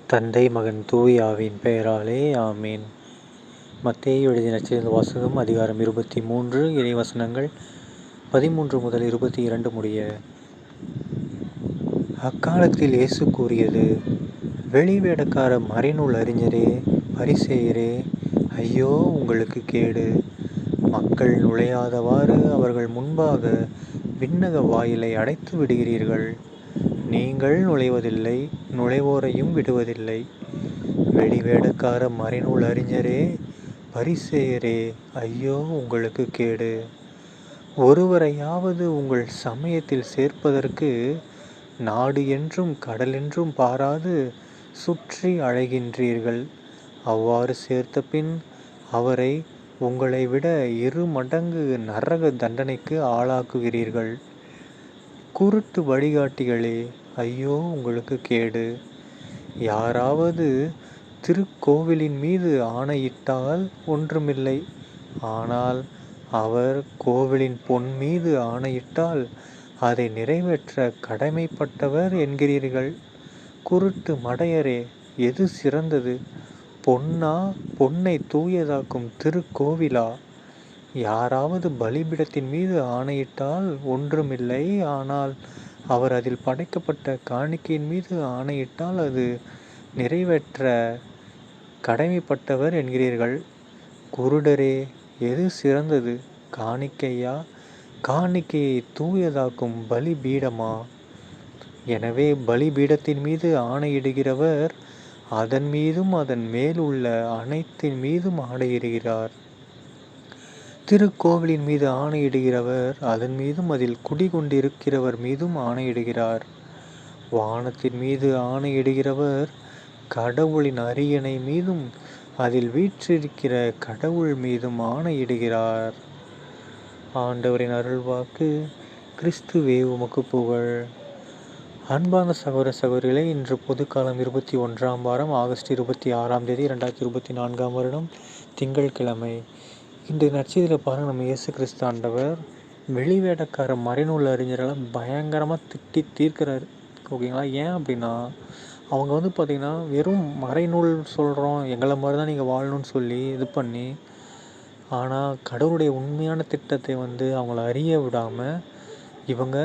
தந்தை மகன் தூய ஆவியின் பெயராலே ஆமேன். மத்தேயு எழுதிய நற்செய்தியிலிருந்து வாசகம். அதிகாரம் 23, இறைவசனங்கள் 13 முதல் 22 முடிய. அக்காலத்தில் இயேசு கூறியது: வெளிவேடக்கார மறைநூல் அறிஞரே, பரிசேயரே, ஐயோ உங்களுக்கு கேடு! மக்கள் நுழையாதவாறு அவர்கள் முன்பாக விண்ணக வாயிலை அடைத்து விடுகிறீர்கள். நீங்கள் நுழைவதில்லை, நுழைவோரையும் விடுவதில்லை. வெளிவேடக்கார மறைநூல் அறிஞரே, பரிசேயரே, ஐயோ உங்களுக்கு கேடு! ஒருவரையாவது உங்கள் சமயத்தில் சேர்ப்பதற்கு நாடு என்றும் கடல் என்றும் பாராது சுற்றி அழைகின்றீர்கள். அவ்வாறு சேர்த்த பின் அவரை உங்களை விட 2 மடங்கு நரக தண்டனைக்கு ஆளாக்குகிறீர்கள். குருட்டு வழிகாட்டிகளே, ஐயோ உங்களுக்கு கேடு! யாராவது திருக்கோவிலின் மீது ஆணையிட்டால் ஒன்றுமில்லை. ஆனால் அவர் கோவிலின் பொன் மீது ஆணையிட்டால் அதை நிறைவேற்ற கடமைப்பட்டவர் என்கிறீர்கள். குருட்டு மடையரே, எது சிறந்தது? பொன்னை தூயதாக்கும் திருக்கோவிலா? யாராவது பலிபீடத்தின் மீது ஆணையிட்டால் ஒன்றுமில்லை. ஆனால் அவர் அதில் படைக்கப்பட்ட காணிக்கையின் மீது ஆணையிட்டால் அது நிறைவேற்ற கடமைப்பட்டவர் என்கிறீர்கள். குருடரே, எது சிறந்தது? காணிக்கையா? காணிக்கையை தூயதாக்கும் பலிபீடமா? எனவே பலிபீடத்தின் மீது ஆணையிடுகிறவர் அதன் மீதும் அதன் மேல் உள்ள அனைத்தின் மீதும் ஆணையிடுகிறார். திருக்கோவிலின் மீது ஆணையிடுகிறவர் அதன் மீதும் அதில் குடிகொண்டிருக்கிறவர் மீதும் ஆணையிடுகிறார். வானத்தின் மீது ஆணையிடுகிறவர் கடவுளின் அரியணை மீதும் அதில் வீற்றிருக்கிற கடவுள் மீதும் ஆணையிடுகிறார். ஆண்டவரின் அருள்வாக்கு. கிறிஸ்துவே உமக்கு புகழ். அன்பான சகோதர சகோதரிகளே, இன்று பொதுக்காலம் 21ஆம் வாரம் ஆகஸ்ட் 26ஆம் தேதி 2024ஆம் வருடம் திங்கட்கிழமை. இன்று நற்செய்தியில் பாருங்கள், நம்ம இயேசு கிறிஸ்து ஆண்டவர் வெளிவேடக்கார மறைநூல் அறிஞரெல்லாம் பயங்கரமாக திட்டி தீர்க்கிறாரு. ஓகேங்களா? ஏன் அப்படின்னா, அவங்க பார்த்திங்கன்னா வெறும் மறைநூல் சொல்கிறோம், எங்களை மாதிரி தான் நீங்கள் வாழணும்னு சொல்லி இது பண்ணி, ஆனால் கடவுளுடைய உண்மையான திட்டத்தை அவங்கள அறிய விடாமல் இவங்க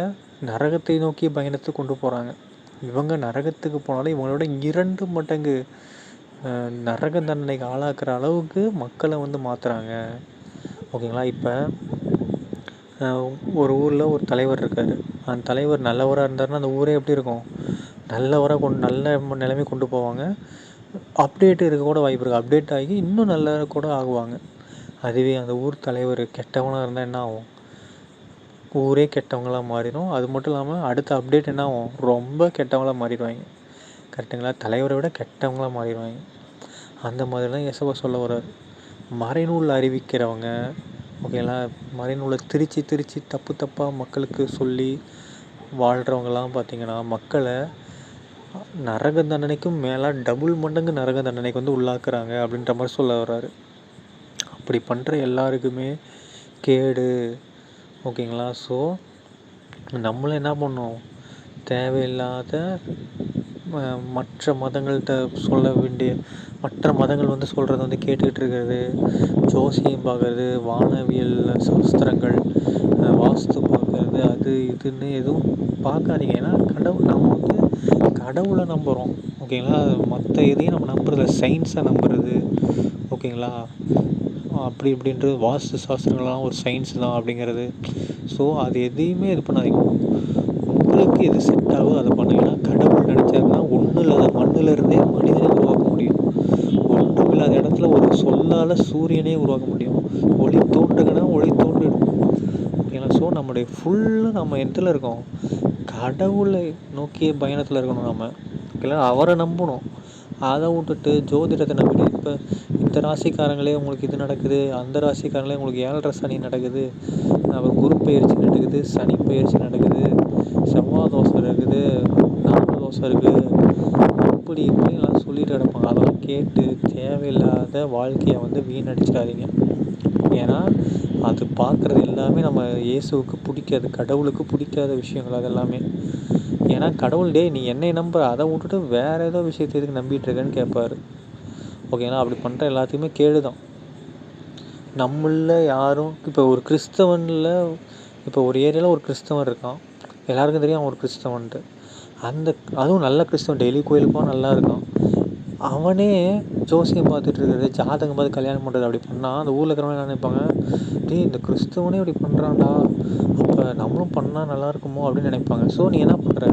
நரகத்தை நோக்கி பயணத்தை கொண்டு போகிறாங்க. இவங்க நரகத்துக்கு போனாலும் இவங்களோட 2 மடங்கு நரக தண்டனைக்கு ஆளாக்குற அளவுக்கு மக்களை மாற்றுறாங்க. ஓகேங்களா? இப்போ ஒரு ஊரில் ஒரு தலைவர் இருக்கார். அந்த தலைவர் நல்லவராக இருந்தாருன்னா அந்த ஊரே எப்படி இருக்கும்? நல்லவராக நல்ல நிலைமை கொண்டு போவாங்க. அப்டேட் இருக்க கூட வாய்ப்பு இருக்குது. அப்டேட் ஆகி இன்னும் நல்ல கூட ஆகுவாங்க. அதுவே அந்த ஊர் தலைவர் கெட்டவனாக இருந்தால் என்ன ஆகும்? ஊரே கெட்டவங்களாக மாறிடும். அது மட்டும் இல்லாமல் அடுத்த அப்டேட் என்ன ஆகும்? ரொம்ப கெட்டவங்களாக மாறிடுவாங்க. கரெக்டுங்களா? தலைவரை விட கெட்டவங்களாக மாறிடுவாங்க. அந்த மாதிரி தான் இயேசுவா சொல்ல வர்றார். மறைநூல் அறிவிக்கிறவங்க, ஓகேங்களா, மறைநூலை திரித்து தப்பாக மக்களுக்கு சொல்லி வாழ்கிறவங்கலாம் பார்த்திங்கன்னா மக்களை நரக தண்டனைக்கும் மேலே டபுள் மடங்கு நரக தண்டனைக்கு உள்ளாக்குறாங்க அப்படின்ற மாதிரி சொல்ல வர்றாரு. அப்படி பண்ணுற எல்லாருக்குமே கேடு. ஓகேங்களா? ஸோ நம்மளும் என்ன பண்ணோம்? தேவையில்லாத மற்ற மதங்கள்கிட்ட சொல்ல வேண்டிய மற்ற மதங்கள் சொல்கிறத கேட்டுக்கிட்டு இருக்கிறது, ஜோசியம் பார்க்குறது, வானவியல் சாஸ்திரங்கள், வாஸ்து பார்க்குறது, அது இதுன்னு எதுவும் பார்க்காதீங்க. ஏன்னா நம்ம கடவுளை நம்புகிறோம். ஓகேங்களா? மற்ற எதையும் நம்ம நம்புறதில்ல. சயின்ஸை நம்புறது. ஓகேங்களா? அப்படி இப்படின்றது வாஸ்து சாஸ்திரங்கள்லாம் ஒரு சயின்ஸ் தான் அப்படிங்கிறது. ஸோ அது எதையுமே இது பண்ணாதீங்க. உங்களுக்கு எது செட் ஆகும் அதை பண்ணுங்கன்னா, கடவுள் நினச்சாருன்னா ஒன்றும் இல்லாத மண்ணிலிருந்தே மனிதனை உருவாக்க முடியும். ஒன்றும் இல்லாத இடத்துல ஒரு சொல்லால் சூரியனே உருவாக்க முடியும். ஒளி தோன்றுங்கன்னா ஒளி தோன்றிடும். ஓகேங்களா? ஸோ நம்முடைய ஃபுல்லாக நம்ம எதில் இருக்கோம்? கடவுளை நோக்கிய பயணத்தில் இருக்கணும் நம்ம. ஓகேங்களா? அவரை நம்பணும். அதை விட்டுட்டு ஜோதிடத்தை நம்பிட்டு இப்போ இந்த ராசிக்காரங்களே உங்களுக்கு இது நடக்குது, அந்த ராசிக்காரங்களே உங்களுக்கு 7.5 சனி நடக்குது, குரு பயிற்சி நடக்குது, சனி பயிற்சி நடக்குது, செவ்வாய் தோசை இருக்குது, நாக தோசை இருக்குது, இப்படி இப்படிலாம் சொல்லிட்டு கிடப்பாங்க. அதெல்லாம் கேட்டு தேவையில்லாத வாழ்க்கையை வீணடிச்சிடாதீங்க. ஏன்னா அது பார்க்குறது எல்லாமே நம்ம இயேசுவுக்கு பிடிக்காது, கடவுளுக்கு பிடிக்காத விஷயங்கள். அது எல்லாமே ஏன்னா கடவுள் நீ என்னை நம்புற, அதை விட்டுட்டு வேறு ஏதோ விஷயத்தை எதுக்கு நம்பிட்டு இருக்கேன்னு கேட்பாரு. ஓகேங்களா? அப்படி பண்ணுற எல்லாத்தையுமே கேடு தான். நம்மள யாரும் இப்போ ஒரு கிறிஸ்தவனில், இப்போ ஒரு ஏரியாவில் ஒரு கிறிஸ்தவன் இருக்கான், எல்லாருக்கும் தெரியும் அவன் ஒரு கிறிஸ்தவன்ட்டு. அதுவும் நல்ல கிறிஸ்தவன், டெய்லி கோயிலுக்கு போக நல்லா இருக்கான். அவனே ஜோசியம் பார்த்துட்டு இருக்கிறது, ஜாதகம் பார்த்து கல்யாணம் பண்ணுறது அப்படி பண்ணால் அந்த ஊரில் இருக்கிறவங்க என்ன நினைப்பாங்க, இந்த கிறிஸ்தவனே இப்படி பண்ணுறான்டா, அப்போ நம்மளும் பண்ணால் நல்லா இருக்குமோ அப்படின்னு நினைப்பாங்க. ஸோ நீ என்ன பண்ணுற,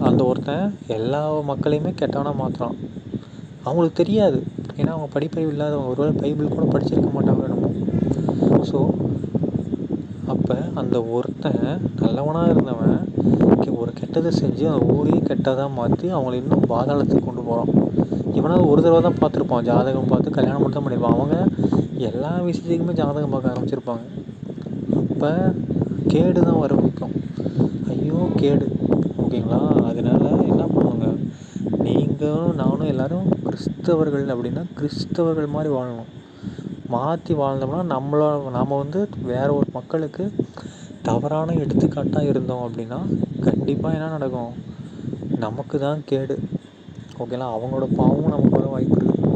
அந்த ஒருத்தன் எல்லா மக்களையுமே கெட்டவனாக மாற்றுறான். அவங்களுக்கு தெரியாது, ஏன்னா அவங்க படிப்பறிவு இல்லாதவங்க, ஒருவேளை பைபிள் கூட படிச்சிருக்க மாட்டாங்க நம்ம. ஸோ அப்போ அந்த ஒருத்தன் நல்லவனாக இருந்தவன் ஒரு கெட்டதை செஞ்சு அந்த ஊரையே கெட்டதாக மாற்றி அவங்கள இன்னும் பாதாளத்துக்கு கொண்டு போகிறான். இவனாவது ஒரு தடவை தான் பார்த்துருப்பான், ஜாதகம் பார்த்து கல்யாணம் மட்டும் தான் பண்ணியிருப்பான். அவங்க எல்லா விஷயத்துக்குமே ஜாதகம் பார்க்க ஆரம்பிச்சிருப்பாங்க. அப்போ கேடு தான் வரவிக்கும். ஐயோ கேடு. ஓகேங்களா? அதனால என்ன பண்ணுவாங்க, நீங்களும் நானும் எல்லோரும் கிறிஸ்தவர்கள் அப்படின்னா கிறிஸ்தவர்கள் மாதிரி வாழணும். மாற்றி வாழ்ந்தோம்னா நாம் வேற ஒரு மக்களுக்கு தவறான எடுத்துக்காட்டாக இருந்தோம் அப்படின்னா கண்டிப்பாக என்ன நடக்கும், நமக்கு தான் கேடு. ஓகேங்களா? அவங்களோட பாவமும் நமக்கு வர வாய்ப்பு இருக்குது.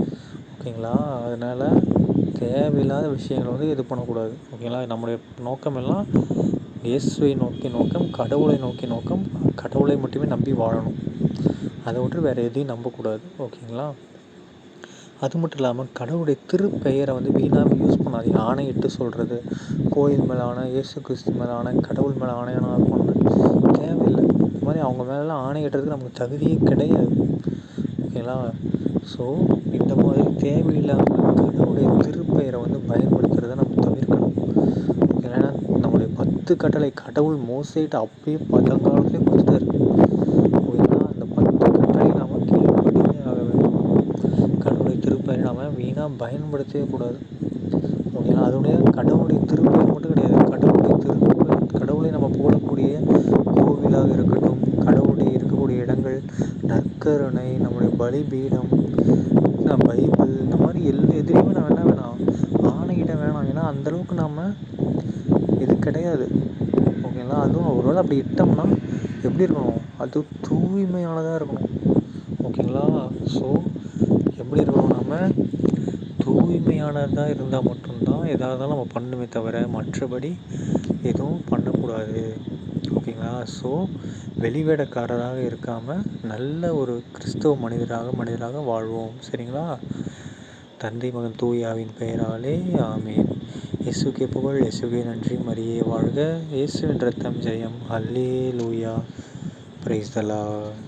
ஓகேங்களா? அதனால் தேவையில்லாத விஷயங்களை இது பண்ணக்கூடாது. ஓகேங்களா? நம்முடைய நோக்கம் எல்லாம் இயேசுவை நோக்கி நோக்கம், கடவுளை நோக்கி நோக்கம், கடவுளை மட்டுமே நம்பி வாழணும். அதை விட்டு வேறு எதையும் நம்பக்கூடாது. ஓகேங்களா? அது மட்டும் இல்லாமல் கடவுளுடைய திருப்பெயரை வீணாக யூஸ் பண்ணாதீங்க. ஆணையிட்டு சொல்கிறது, கோயில் மேலே ஆணை, இயேசு கிறிஸ்து மேலே ஆணை, கடவுள் மேலே ஆணையான பண்ண தேவையில்லை. இந்த மாதிரி அவங்க மேலெலாம் ஆணையிடுறதுக்கு நமக்கு தகுதியே கிடையாது. ஓகேங்களா? ஸோ இந்த மாதிரி தேவையில்லாமல் கடவுளுடைய திருப்பெயரை பயன்படுத்துகிறத நம்ம தவிர்க்கணும். ஏன்னா நம்மளுடைய 10 கட்டளை கடவுள் மோசைட்டு அப்பயே பழங்காலத்துலேயே கொடுத்துட்டாரு. ஓகேங்களா? அந்த 10 கட்டளை நாம் கீழ்ப்படியே ஆக வேண்டும். கடவுளுடைய திருப்பெயரை நாம் வீணாக பயன்படுத்தவே கூடாது. ஓகேங்களா? அதோடைய கடவுளுடைய திருப்பெயர் மட்டும் கிடையாது, கடவுளை நம்ம போடக்கூடிய கோவிலாக இருக்கட்டும், கடவுளுடைய இருக்கக்கூடிய இடங்கள், நற்கருணை, நம்முடைய பலிபீடம், பைபிள், இந்த மாதிரி எதுலேயுமே நம்ம என்ன வேணாம், ஆணையிட வேணாம். ஏன்னா அந்தளவுக்கு நாம் இது கிடையாது. ஓகேங்களா? அதுவும் ஒருவேளை அப்படி இட்டோம்னா எப்படி இருக்கணும், அது தூய்மையானதாக இருக்கணும். ஓகேங்களா? ஸோ எப்படி இருக்கணும், நம்ம தூய்மையானதாக இருந்தால் மட்டும்தான் எதாக இருந்தாலும் நம்ம பண்ணுமே தவிர மற்றபடி எதுவும் பண்ணக்கூடாது. ஓகேங்களா? ஸோ வெளிவேடக்காரராக இருக்காமல் நல்ல ஒரு கிறிஸ்தவ மனிதராக வாழ்வோம். சரிங்களா? தந்தை மகன் தூயாவின் பெயராலே ஆமேன். இயேசுக்கே புகழ், இயேசுக்கே நன்றி, மரியே வாழ்க, இயேசுவின் ரத்தம் ஜெயம். அல்லேலூயா. Praise the Lord.